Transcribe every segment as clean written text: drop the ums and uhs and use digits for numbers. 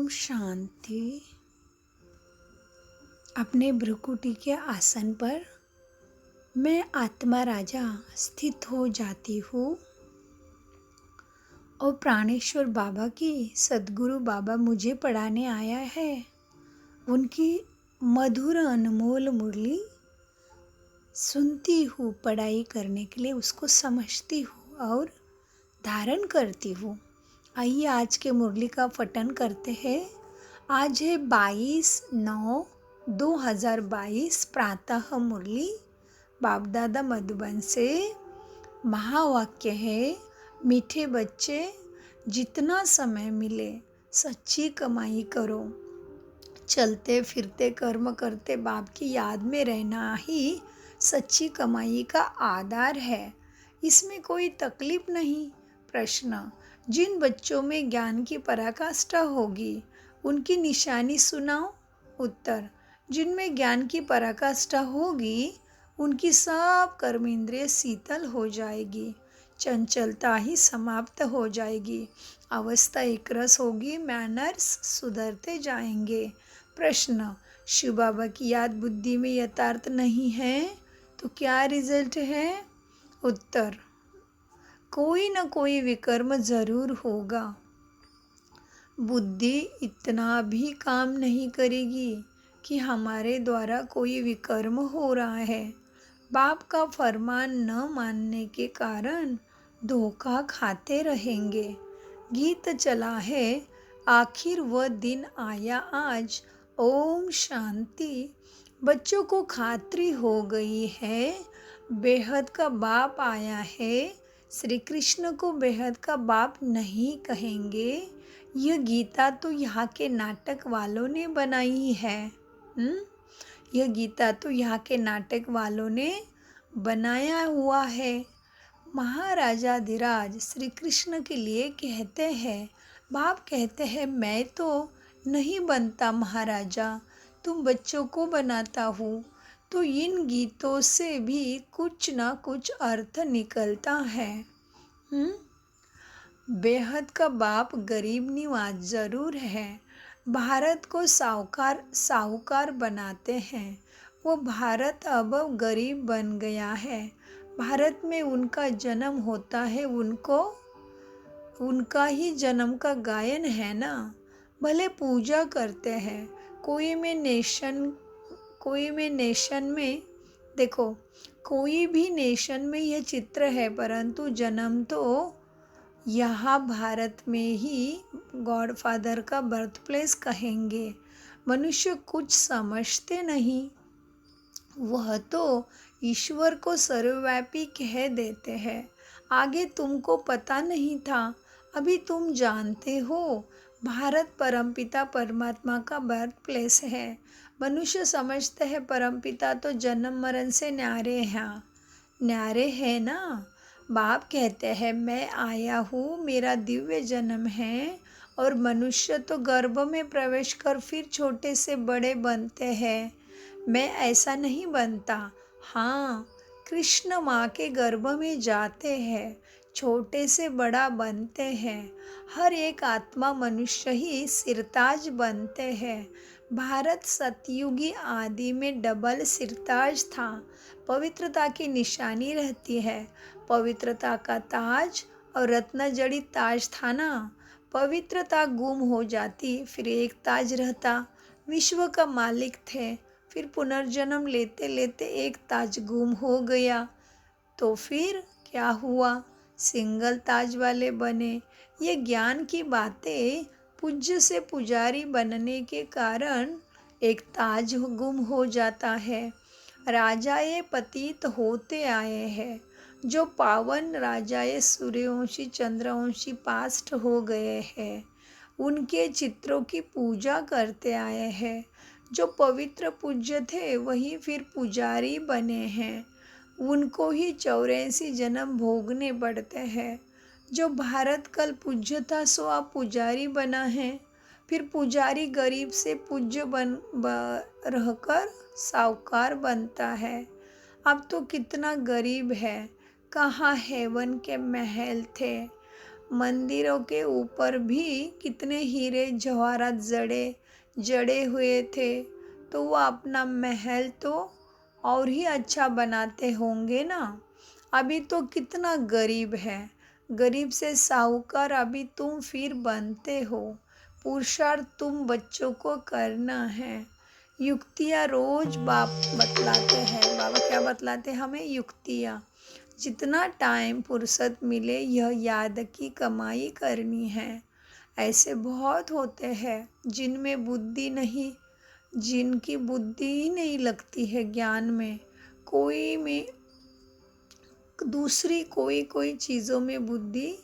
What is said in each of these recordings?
ओम शांति। अपने भ्रुकुटी के आसन पर मैं आत्मा राजा स्थित हो जाती हूँ और प्राणेश्वर बाबा की सद्गुरु बाबा मुझे पढ़ाने आया है। उनकी मधुर अनमोल मुरली सुनती हूँ, पढ़ाई करने के लिए उसको समझती हूँ और धारण करती हूँ। आइए आज के मुरली का पठन करते हैं। आज है 22/9/2022 प्रातः मुरली बाप दादा मधुबन से। महावाक्य है, मीठे बच्चे जितना समय मिले सच्ची कमाई करो। चलते फिरते कर्म करते बाप की याद में रहना ही सच्ची कमाई का आधार है। इसमें कोई तकलीफ नहीं। प्रश्न, जिन बच्चों में ज्ञान की पराकाष्ठा होगी उनकी निशानी सुनाओ। उत्तर, जिनमें ज्ञान की पराकाष्ठा होगी उनकी सब कर्म इंद्रिय शीतल हो जाएगी, चंचलता ही समाप्त हो जाएगी, अवस्था एक रस होगी, मैनर्स सुधरते जाएंगे। प्रश्न, शिव बाबा की याद बुद्धि में यथार्थ नहीं है तो क्या रिजल्ट है? उत्तर, कोई न कोई विकर्म जरूर होगा। बुद्धि इतना भी काम नहीं करेगी कि हमारे द्वारा कोई विकर्म हो रहा है। बाप का फरमान न मानने के कारण धोखा खाते रहेंगे। गीत चला है, आखिर वह दिन आया आज। ओम शांति। बच्चों को खात्री हो गई है, बेहद का बाप आया है। श्री कृष्ण को बेहद का बाप नहीं कहेंगे। यह गीता तो यहाँ के नाटक वालों ने बनाई है। यह गीता तो यहाँ के नाटक वालों ने बनाया हुआ है। महाराजाधिराज श्री कृष्ण के लिए कहते हैं, बाप कहते हैं, मैं तो नहीं बनता महाराजा, तुम बच्चों को बनाता हूँ। तो इन गीतों से भी कुछ ना कुछ अर्थ निकलता है। बेहद का बाप गरीब निवाज जरूर है। भारत को साहूकार बनाते हैं। वो भारत अब गरीब बन गया है। भारत में उनका जन्म होता है, उनका ही जन्म का गायन है ना। भले पूजा करते हैं, कोई में नेशन में देखो, कोई भी नेशन में यह चित्र है, परंतु जन्म तो यहाँ भारत में ही गॉडफादर का बर्थ प्लेस कहेंगे। मनुष्य कुछ समझते नहीं, वह तो ईश्वर को सर्वव्यापी कह देते हैं। आगे तुमको पता नहीं था, अभी तुम जानते हो। भारत परमपिता परमात्मा का बर्थ प्लेस है। मनुष्य समझते हैं परमपिता तो जन्म मरण से न्यारे हैं ना। बाप कहते हैं, मैं आया हूँ, मेरा दिव्य जन्म है। और मनुष्य तो गर्भ में प्रवेश कर फिर छोटे से बड़े बनते हैं। मैं ऐसा नहीं बनता। हाँ, कृष्ण माँ के गर्भ में जाते हैं, छोटे से बड़ा बनते हैं। हर एक आत्मा मनुष्य ही सिरताज बनते हैं। भारत सतयुगी आदि में डबल सिरताज था। पवित्रता की निशानी रहती है। पवित्रता का ताज और रत्न जड़ित ताज था ना। पवित्रता गुम हो जाती, फिर एक ताज रहता। विश्व का मालिक थे, फिर पुनर्जन्म लेते लेते एक ताज गुम हो गया, तो फिर क्या हुआ? सिंगल ताज वाले बने। ये ज्ञान की बातें, पूज्य से पुजारी बनने के कारण एक ताज गुम हो जाता है। राजाए पतित होते आए हैं। जो पावन राजाए सूर्यवंशी चंद्रवंशी पास्ट हो गए हैं, उनके चित्रों की पूजा करते आए हैं। जो पवित्र पूज्य थे वही फिर पुजारी बने हैं। उनको ही 84 जन्म भोगने पड़ते हैं। जो भारत कल पूज्य था सो अब पुजारी बना है। फिर पुजारी गरीब से पूज्य रहकर साहूकार बनता है। अब तो कितना गरीब है। कहाँ हेवन के महल थे। मंदिरों के ऊपर भी कितने हीरे जवाहरात जड़े जड़े हुए थे, तो वो अपना महल तो और ही अच्छा बनाते होंगे ना। अभी तो कितना गरीब है, गरीब से साहूकार अभी तुम फिर बनते हो। पुरुषार्थ तुम बच्चों को करना है। युक्तियाँ रोज बाप बतलाते हैं, बाबा क्या बतलाते हैं हमें? युक्तियाँ। जितना टाइम फुर्सत मिले यह याद की कमाई करनी है। ऐसे बहुत होते हैं जिनमें बुद्धि नहीं, जिनकी बुद्धि ही नहीं लगती है ज्ञान में, कोई में दूसरी कोई कोई चीज़ों में बुद्धि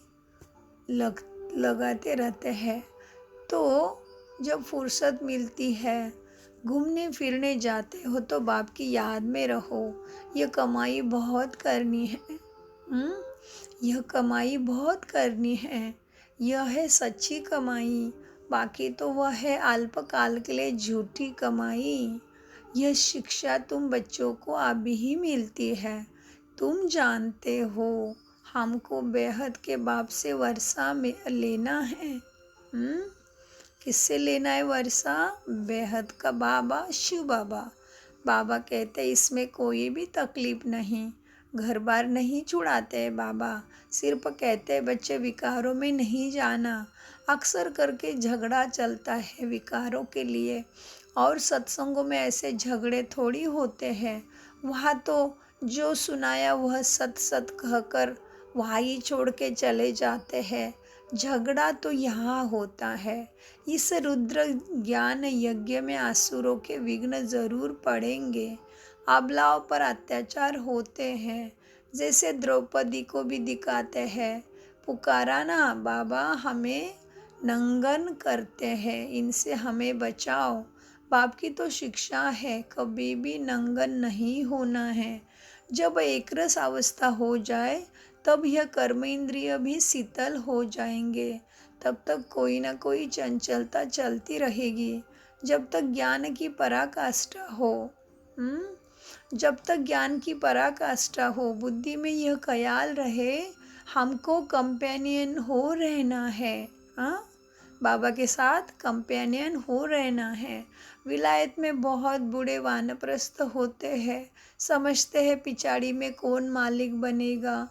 लग लगाते रहते हैं। तो जब फुर्सत मिलती है, घूमने फिरने जाते हो तो बाप की याद में रहो। यह कमाई बहुत करनी है। हम्म यह कमाई बहुत करनी है। यह है सच्ची कमाई। बाकी तो वह है अल्पकाल के लिए झूठी कमाई। यह शिक्षा तुम बच्चों को अभी ही मिलती है। तुम जानते हो हमको बेहद के बाप से वर्षा में लेना है। किससे लेना है वर्षा? बेहद का बाबा, शिव बाबा। बाबा कहते इसमें कोई भी तकलीफ नहीं, घर बार नहीं छुड़ाते बाबा, सिर्फ कहते बच्चे विकारों में नहीं जाना। अक्सर करके झगड़ा चलता है विकारों के लिए, और सत्संगों में ऐसे झगड़े थोड़ी होते हैं। वहाँ तो जो सुनाया वह सत सत कहकर वहाँ ही छोड़ के चले जाते हैं। झगड़ा तो यहाँ होता है। इस रुद्र ज्ञान यज्ञ में असुरों के विघ्न जरूर पड़ेंगे। अबलाओं पर अत्याचार होते हैं, जैसे द्रौपदी को भी दिखाते हैं। पुकारा ना बाबा, हमें नंगन करते हैं, इनसे हमें बचाओ। बाप की तो शिक्षा है कभी भी नंगन नहीं होना है। जब एक रस अवस्था हो जाए तब यह कर्म इंद्रिय भी शीतल हो जाएंगे। तब तक कोई ना कोई चंचलता चलती रहेगी। जब तक ज्ञान की पराकाष्ठा हो, जब तक ज्ञान की पराकाष्ठा हो, बुद्धि में यह ख्याल रहे हमको कंपेनियन हो रहना है। हाँ, बाबा के साथ कंपेनियन हो रहना है। विलायत में बहुत बूढ़े वानप्रस्थ होते हैं, समझते हैं पिछाड़ी में कौन मालिक बनेगा।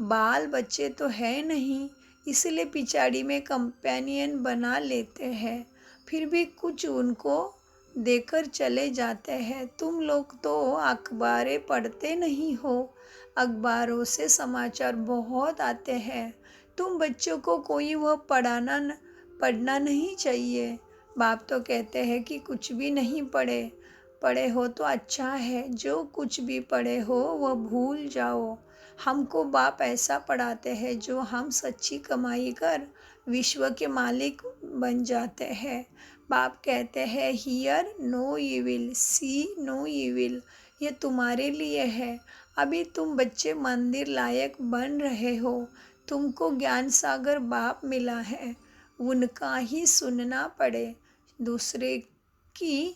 बाल बच्चे तो है नहीं, इसलिए पिछाड़ी में कंपेनियन बना लेते हैं, फिर भी कुछ उनको देकर चले जाते हैं। तुम लोग तो अखबारें पढ़ते नहीं हो, अखबारों से समाचार बहुत आते हैं। तुम बच्चों को कोई वह पढ़ना नहीं चाहिए। बाप तो कहते हैं कि कुछ भी नहीं पढ़े, पढ़े हो तो अच्छा है, जो कुछ भी पढ़े हो वह भूल जाओ। हमको बाप ऐसा पढ़ाते हैं जो हम सच्ची कमाई कर विश्व के मालिक बन जाते हैं। बाप कहते हैं hear no evil, see no evil. ये तुम्हारे लिए है। अभी तुम बच्चे मंदिर लायक बन रहे हो, तुमको ज्ञान सागर बाप मिला है, उनका ही सुनना पड़े। दूसरे की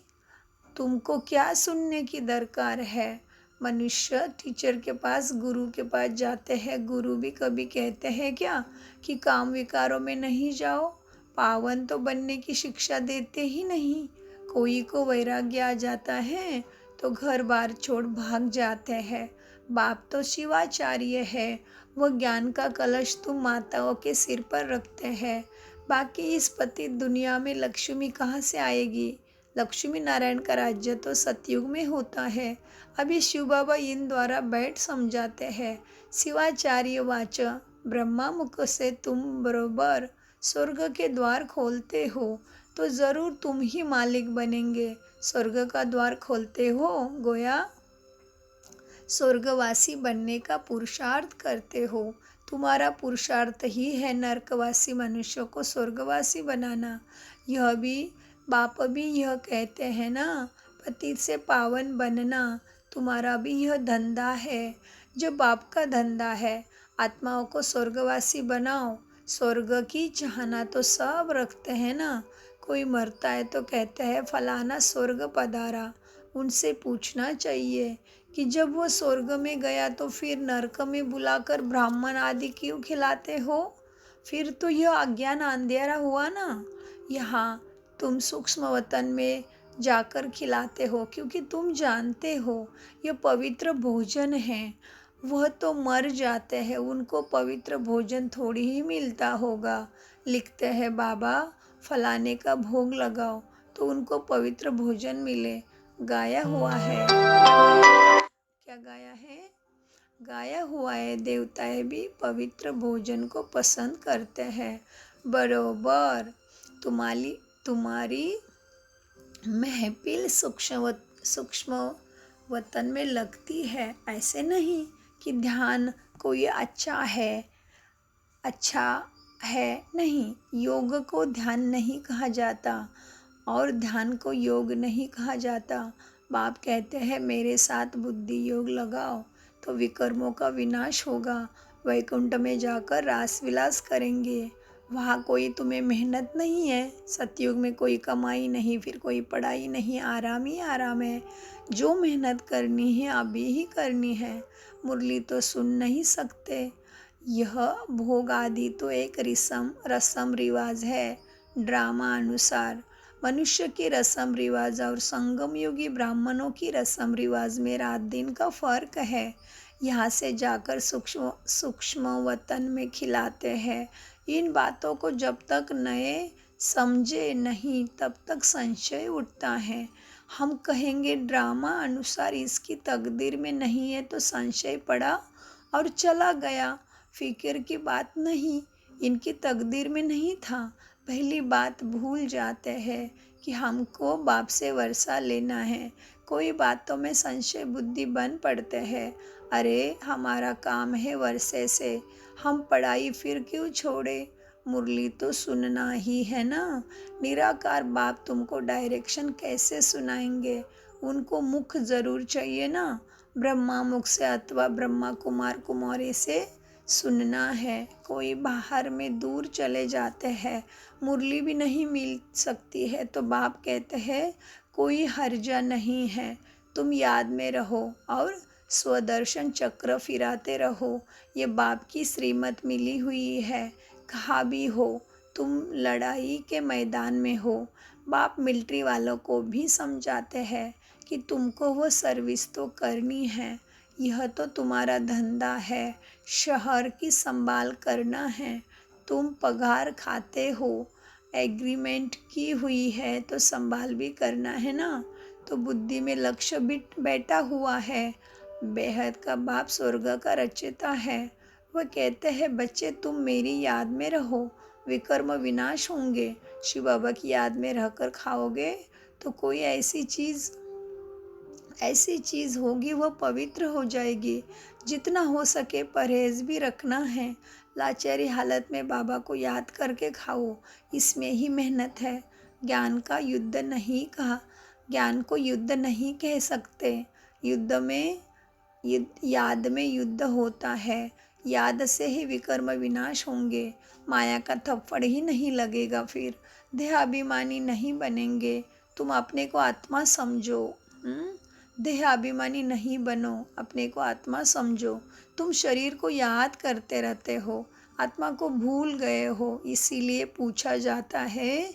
तुमको क्या सुनने की दरकार है? मनुष्य टीचर के पास, गुरु के पास जाते हैं, गुरु भी कभी कहते हैं क्या कि काम विकारों में नहीं जाओ? पावन तो बनने की शिक्षा देते ही नहीं। कोई को वैराग्य आ जाता है तो घर बार छोड़ भाग जाते हैं। बाप तो शिवाचार्य है, वह ज्ञान का कलश तुम माताओं के सिर पर रखते हैं। बाकी इस पतित दुनिया में लक्ष्मी कहाँ से आएगी? लक्ष्मी नारायण का राज्य तो सतयुग में होता है। अभी शिव बाबा इन द्वारा बैठ समझाते हैं। शिवाचार्य वाच, ब्रह्मा मुख से तुम बरोबर स्वर्ग के द्वार खोलते हो तो ज़रूर तुम ही मालिक बनेंगे। स्वर्ग का द्वार खोलते हो गोया स्वर्गवासी बनने का पुरुषार्थ करते हो। तुम्हारा पुरुषार्थ ही है नरकवासी मनुष्यों को स्वर्गवासी बनाना। यह भी बाप भी यह कहते हैं ना, पतित से पावन बनना तुम्हारा भी यह धंधा है, जो बाप का धंधा है। आत्माओं को स्वर्गवासी बनाओ। स्वर्ग की चाहना तो सब रखते हैं ना। कोई मरता है तो कहते हैं फलाना स्वर्ग पधारा। उनसे पूछना चाहिए कि जब वो स्वर्ग में गया तो फिर नरक में बुलाकर ब्राह्मण आदि क्यों खिलाते हो? फिर तो यह अज्ञान अंधेरा हुआ ना। यहाँ तुम सूक्ष्म वतन में जाकर खिलाते हो क्योंकि तुम जानते हो यह पवित्र भोजन है। वह तो मर जाते हैं, उनको पवित्र भोजन थोड़ी ही मिलता होगा। लिखते हैं बाबा फलाने का भोग लगाओ तो उनको पवित्र भोजन मिले। गाया हुआ है, क्या गाया है? गाया हुआ है देवताएं भी पवित्र भोजन को पसंद करते हैं। बरोबर तुम्हारी तुम्हारी महफिल सूक्ष्म वतन में लगती है। ऐसे नहीं कि ध्यान कोई अच्छा है, नहीं। योग को ध्यान नहीं कहा जाता और ध्यान को योग नहीं कहा जाता। बाप कहते हैं मेरे साथ बुद्धि योग लगाओ तो विकर्मों का विनाश होगा। वैकुंठ में जाकर रास विलास करेंगे। वहाँ कोई तुम्हें मेहनत नहीं है। सतयुग में कोई कमाई नहीं, फिर कोई पढ़ाई नहीं, आराम ही आराम है। जो मेहनत करनी है अभी ही करनी है। मुरली तो सुन नहीं सकते। यह भोग आदि तो एक रसम रिवाज है, ड्रामा अनुसार। मनुष्य की रसम रिवाज और संगम योगी ब्राह्मणों की रसम रिवाज में रात दिन का फर्क है। यहाँ से जाकर सूक्ष्म वतन में खिलाते हैं। इन बातों को जब तक नए समझे नहीं तब तक संशय उठता है। हम कहेंगे ड्रामा अनुसार इसकी तकदीर में नहीं है तो संशय पड़ा और चला गया। फिक्र की बात नहीं, इनकी तकदीर में नहीं था। पहली बात भूल जाते हैं कि हमको बाप से वर्षा लेना है। कोई बातों में संशय बुद्धि बन पड़ते हैं। अरे हमारा काम है वर्षे से, हम पढ़ाई फिर क्यों छोड़े? मुरली तो सुनना ही है ना। निराकार बाप तुमको डायरेक्शन कैसे सुनाएंगे? उनको मुख जरूर चाहिए ना। ब्रह्मा मुख से अथवा ब्रह्मा कुमार कुमारी से सुनना है। कोई बाहर में दूर चले जाते हैं, मुरली भी नहीं मिल सकती है तो बाप कहते हैं कोई हर्जा नहीं है, तुम याद में रहो और स्वदर्शन चक्र फिराते रहो। ये बाप की श्रीमत मिली हुई है। कहा भी हो तुम लड़ाई के मैदान में हो। बाप मिलिट्री वालों को भी समझाते हैं कि तुमको वो सर्विस तो करनी है। यह तो तुम्हारा धंधा है, शहर की संभाल करना है। तुम पगार खाते हो, एग्रीमेंट की हुई है तो संभाल भी करना है ना। तो बुद्धि में लक्ष्य भी बैठा हुआ है। बेहद का बाप स्वर्ग का रचयिता है। वह कहते हैं बच्चे तुम मेरी याद में रहो, विकर्म विनाश होंगे। शिव बाबा की याद में रहकर खाओगे तो कोई ऐसी चीज़ होगी वह पवित्र हो जाएगी। जितना हो सके परहेज भी रखना है। लाचारी हालत में बाबा को याद करके खाओ, इसमें ही मेहनत है। ज्ञान का युद्ध नहीं कहा, ज्ञान को युद्ध नहीं कह सकते। याद में युद्ध होता है। याद से ही विकर्म विनाश होंगे। माया का थप्पड़ ही नहीं लगेगा। फिर देहाभिमानी नहीं बनेंगे। तुम अपने को आत्मा समझो। देहाभिमानी नहीं बनो, अपने को आत्मा समझो। तुम शरीर को याद करते रहते हो, आत्मा को भूल गए हो। इसीलिए पूछा जाता है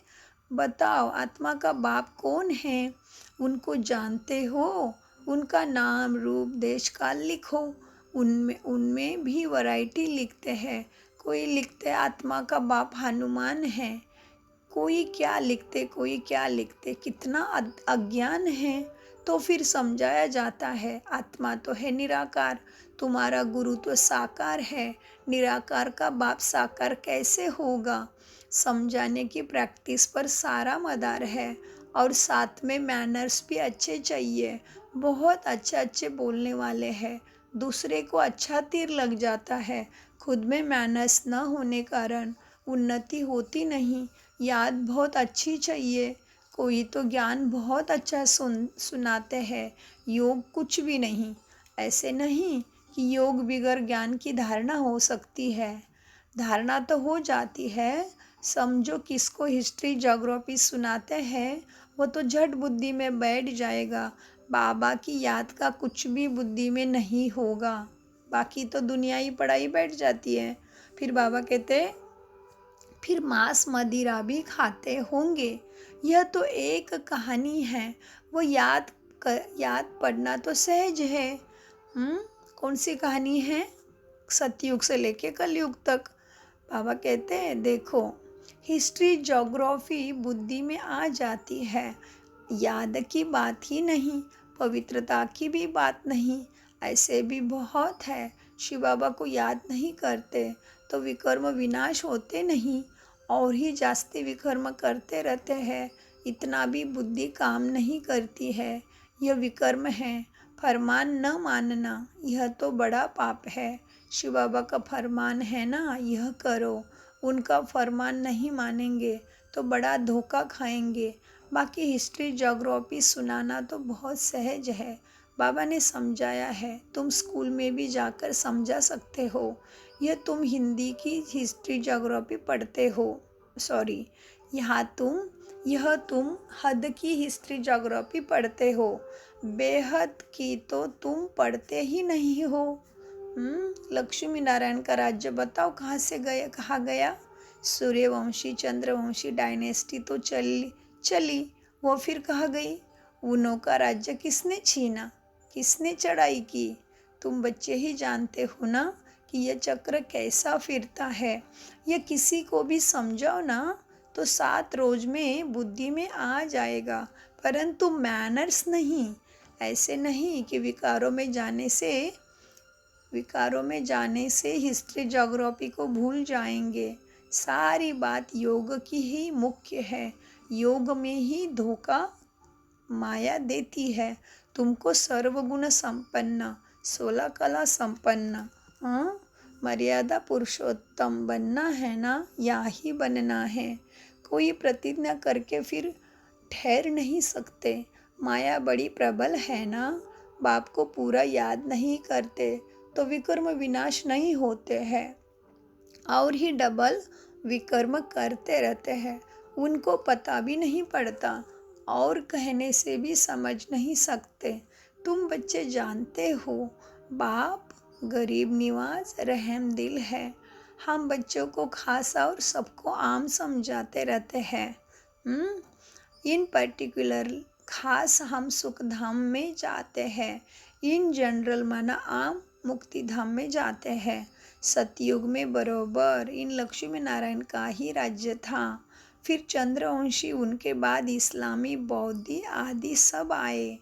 बताओ आत्मा का बाप कौन है? उनको जानते हो? उनका नाम रूप देश काल लिखो। उनमें भी वैरायटी लिखते हैं। कोई लिखते आत्मा का बाप हनुमान है, कोई क्या लिखते। कितना अज्ञान है। तो फिर समझाया जाता है आत्मा तो है निराकार, तुम्हारा गुरु तो साकार है। निराकार का बाप साकार कैसे होगा? समझाने की प्रैक्टिस पर सारा मदार है। और साथ में मैनर्स भी अच्छे चाहिए। बहुत अच्छे बोलने वाले हैं, दूसरे को अच्छा तीर लग जाता है। खुद में मैनर्स न होने कारण उन्नति होती नहीं। याद बहुत अच्छी चाहिए। कोई तो ज्ञान बहुत अच्छा सुनाते हैं, योग कुछ भी नहीं। ऐसे नहीं कि योग बिगर ज्ञान की धारणा हो सकती है। धारणा तो हो जाती है। समझो किसको हिस्ट्री ज्योग्राफी सुनाते हैं वो तो झट बुद्धि में बैठ जाएगा। बाबा की याद का कुछ भी बुद्धि में नहीं होगा। बाकी तो दुनियाई पढ़ाई बैठ जाती है। फिर बाबा कहते फिर मांस मदिरा भी खाते होंगे। यह तो एक कहानी है, वो याद पढ़ना तो सहज है। कौन सी कहानी है? सतयुग से लेके कलयुग तक। बाबा कहते हैं देखो, हिस्ट्री ज्योग्राफी बुद्धि में आ जाती है, याद की बात ही नहीं, पवित्रता की भी बात नहीं। ऐसे भी बहुत है, शिव बाबा को याद नहीं करते तो विकर्म विनाश होते नहीं, और ही जास्ती विकर्म करते रहते हैं, इतना भी बुद्धि काम नहीं करती है। यह विकर्म है, फरमान न मानना यह तो बड़ा पाप है। शिव बाबा का फरमान है ना, यह करो, उनका फरमान नहीं मानेंगे तो बड़ा धोखा खाएंगे। बाकी हिस्ट्री ज्योग्राफी सुनाना तो बहुत सहज है, बाबा ने समझाया है, तुम स्कूल में भी जाकर समझा सकते हो। तुम हिंदी की हिस्ट्री ज्योग्राफी पढ़ते हो, सॉरी, यह तुम हद की हिस्ट्री ज्योग्राफी पढ़ते हो, बेहद की तो तुम पढ़ते ही नहीं हो। लक्ष्मी नारायण का राज्य बताओ कहाँ गया? सूर्यवंशी चंद्रवंशी डायनेस्टी तो चली, वो फिर कहाँ गई? उनों का राज्य किसने छीना, किसने चढ़ाई की? तुम बच्चे ही जानते हो ना कि यह चक्र कैसा फिरता है। यह किसी को भी समझाओ ना तो 7 रोज में बुद्धि में आ जाएगा, परंतु मैनर्स नहीं। ऐसे नहीं कि विकारों में जाने से हिस्ट्री ज्योग्राफी को भूल जाएंगे। सारी बात योग की ही मुख्य है, योग में ही धोखा माया देती है। तुमको सर्वगुण संपन्न, 16 कला संपन्न, मर्यादा पुरुषोत्तम बनना है ना, या ही बनना है। कोई प्रतिज्ञा करके फिर ठहर नहीं सकते। माया बड़ी प्रबल है ना, बाप को पूरा याद नहीं करते तो विकर्म विनाश नहीं होते हैं, और ही डबल विकर्म करते रहते हैं। उनको पता भी नहीं पड़ता और कहने से भी समझ नहीं सकते। तुम बच्चे जानते हो, बाप गरीब निवाज रहम दिल है। हम बच्चों को खास और सबको आम समझाते रहते हैं। इन पर्टिकुलर खास हम सुख धाम में जाते हैं, इन जनरल माना आम मुक्ति धाम में जाते हैं। सतयुग में बरोबर इन लक्ष्मी नारायण का ही राज्य था। फिर चंद्रवंशी, उनके बाद इस्लामी, बौद्धी आदि सब आए,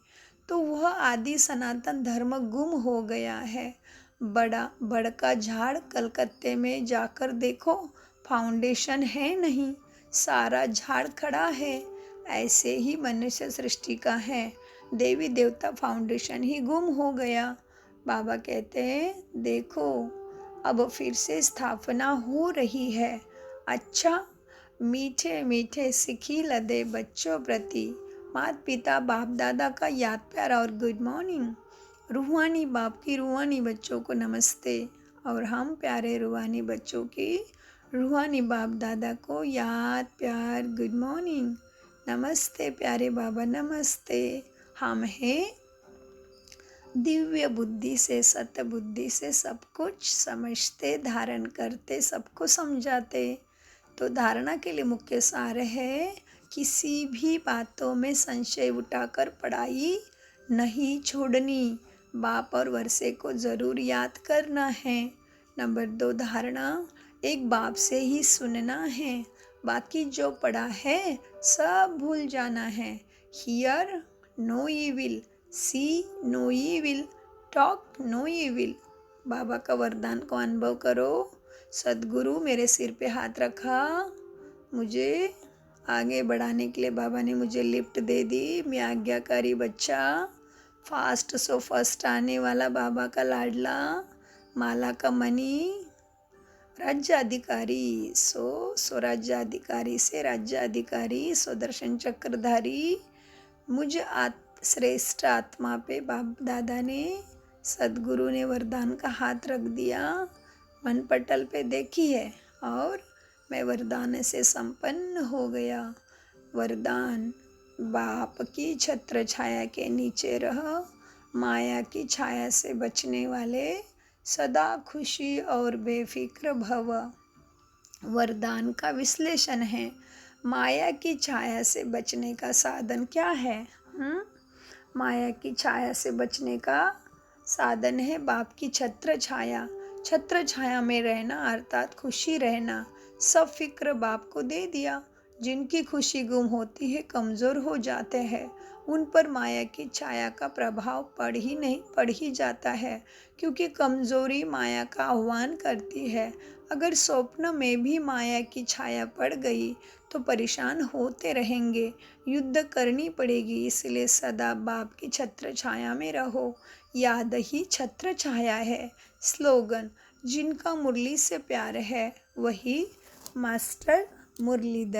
तो वह आदि सनातन धर्म गुम हो गया है। बड़का झाड़ कलकत्ते में जाकर देखो, फाउंडेशन है नहीं, सारा झाड़ खड़ा है। ऐसे ही मनुष्य सृष्टि का है, देवी देवता फाउंडेशन ही गुम हो गया। बाबा कहते हैं देखो, अब फिर से स्थापना हो रही है। अच्छा, मीठे मीठे सिखी लदे बच्चों प्रति माता पिता बाप दादा का याद प्यार और गुड मॉर्निंग। रूहानी बाप की रूहानी बच्चों को नमस्ते, और हम प्यारे रूहानी बच्चों की रूहानी बाप दादा को याद प्यार गुड मॉर्निंग। नमस्ते प्यारे बाबा, नमस्ते। हम हैं दिव्य बुद्धि से, सत्य बुद्धि से सब कुछ समझते, धारण करते, सबको समझाते। तो धारणा के लिए मुख्य सार है, किसी भी बातों में संशय उठाकर पढ़ाई नहीं छोड़नी, बाप और वर्षे को ज़रूर याद करना है। नंबर 2 धारणा, एक बाप से ही सुनना है, बाकी जो पढ़ा है सब भूल जाना है। Hear no evil, see no evil, talk no evil. बाबा का वरदान को अनुभव करो। सद्गुरु मेरे सिर पे हाथ रखा, मुझे आगे बढ़ाने के लिए बाबा ने मुझे लिफ्ट दे दी। मैं आज्ञाकारी बच्चा, फास्ट सो फर्स्ट आने वाला, बाबा का लाडला, माला का मनी, राज्याधिकारी सो राज्याधिकारी से राज्याधिकारी, सो दर्शन चक्रधारी। मुझे श्रेष्ठ आत्मा पे बाप दादा ने, सद्गुरु ने वरदान का हाथ रख दिया, मन पटल पे देखी है, और मैं वरदान से संपन्न हो गया। वरदान, बाप की छत्र छाया के नीचे रह, माया की छाया से बचने वाले, सदा खुशी और बेफिक्र भव। वरदान का विश्लेषण है। माया की छाया से बचने का साधन क्या है? माया की छाया से बचने का साधन है बाप की छत्र छाया। छत्र छाया में रहना अर्थात खुशी रहना। सब फिक्र बाप को दे दिया। जिनकी खुशी गुम होती है, कमज़ोर हो जाते हैं, उन पर माया की छाया का प्रभाव पड़ ही जाता है, क्योंकि कमज़ोरी माया का आह्वान करती है। अगर स्वप्न में भी माया की छाया पड़ गई तो परेशान होते रहेंगे, युद्ध करनी पड़ेगी। इसलिए सदा बाप की छत्र छाया में रहो। याद ही छत्र छाया है। स्लोगन: जिनका मुरली से प्यार है वही मास्टर मुरलीधर।